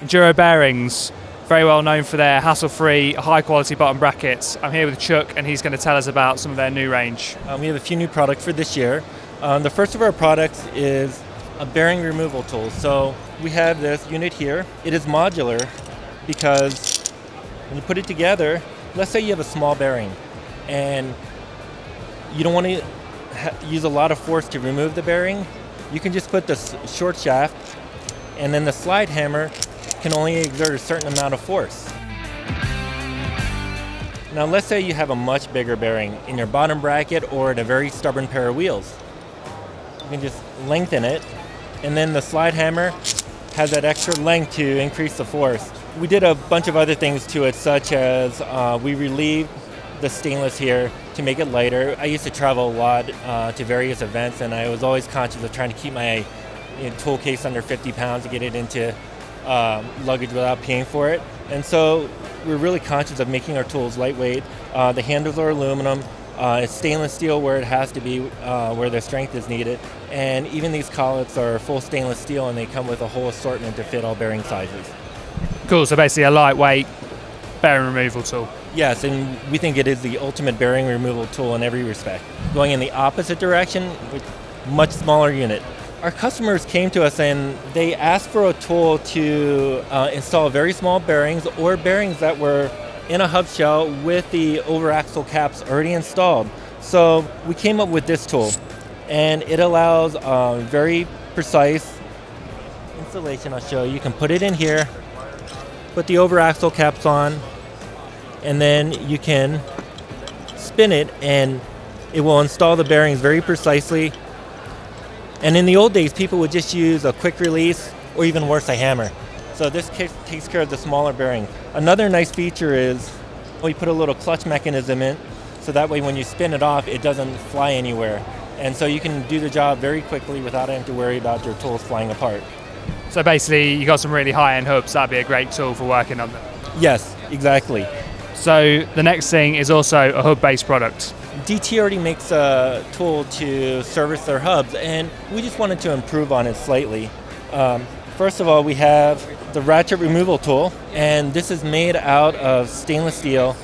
Enduro Bearings, very well known for their hassle-free, high-quality bottom brackets. I'm here with Chuck, and he's going to tell us about some of their new range. We have a few new products for this year. The first of our products is a bearing removal tool. So we have this unit here. It is modular because when you put it together, let's say you have a small bearing and you don't want to use a lot of force to remove the bearing. You can just put this short shaft, and then the slide hammer can only exert a certain amount of force. Now let's say you have a much bigger bearing in your bottom bracket or in a very stubborn pair of wheels. You can just lengthen it, and then the slide hammer has that extra length to increase the force. We did a bunch of other things to it, such as we relieved the stainless here to make it lighter. I used to travel a lot to various events, and I was always conscious of trying to keep my tool case under 50 pounds to get it into luggage without paying for it. And so we're really conscious of making our tools lightweight. The handles are aluminum. It's stainless steel where it has to be, where the strength is needed. And even these collets are full stainless steel, and they come with a whole assortment to fit all bearing sizes. Cool, so basically a lightweight bearing removal tool. Yes, and we think it is the ultimate bearing removal tool in every respect. Going in the opposite direction with much smaller unit. Our customers came to us and they asked for a tool to install very small bearings or bearings that were in a hub shell with the over axle caps already installed. So we came up with this tool, and it allows very precise installation. I'll show you. You can put it in here, put the over axle caps on, and then you can spin it and it will install the bearings very precisely. And in the old days, people would just use a quick release or even worse, a hammer. So this takes care of the smaller bearing. Another nice feature is we put a little clutch mechanism in, so that way when you spin it off, it doesn't fly anywhere. And so you can do the job very quickly without having to worry about your tools flying apart. So basically, you got some really high-end hubs. That'd be a great tool for working on them. Yes, exactly. So the next thing is also a hub-based product. DT already makes a tool to service their hubs, and we just wanted to improve on it slightly. First of all, we have the Ratchet removal tool, and this is made out of stainless steel,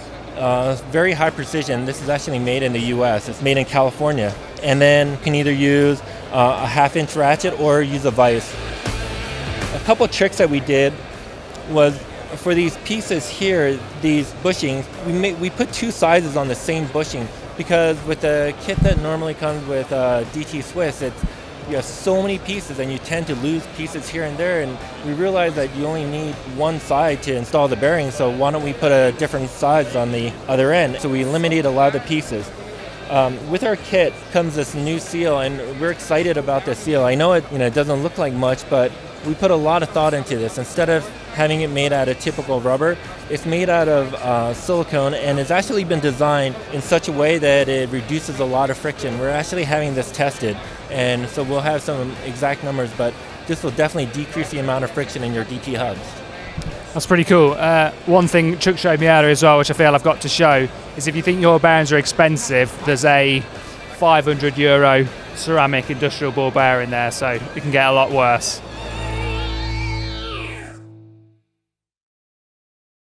very high precision. This is actually made in the US. It's made in California. And then you can either use a 1/2-inch ratchet or use a vise. A couple tricks that we did was for these pieces here, these bushings, we put two sizes on the same bushing, because with the kit that normally comes with DT Swiss, you have so many pieces and you tend to lose pieces here and there, and we realized that you only need one side to install the bearing, so why don't we put a different size on the other end? So we eliminated a lot of the pieces. With our kit comes this new seal, and we're excited about this seal. I know it doesn't look like much, but we put a lot of thought into this. Instead of having it made out of typical rubber, it's made out of silicone, and it's actually been designed in such a way that it reduces a lot of friction. We're actually having this tested, and so we'll have some exact numbers, but this will definitely decrease the amount of friction in your DT hubs. That's pretty cool. One thing Chuck showed me earlier as well, which I feel I've got to show, is if you think your bearings are expensive, there's a €500 ceramic industrial ball bearing there, so it can get a lot worse.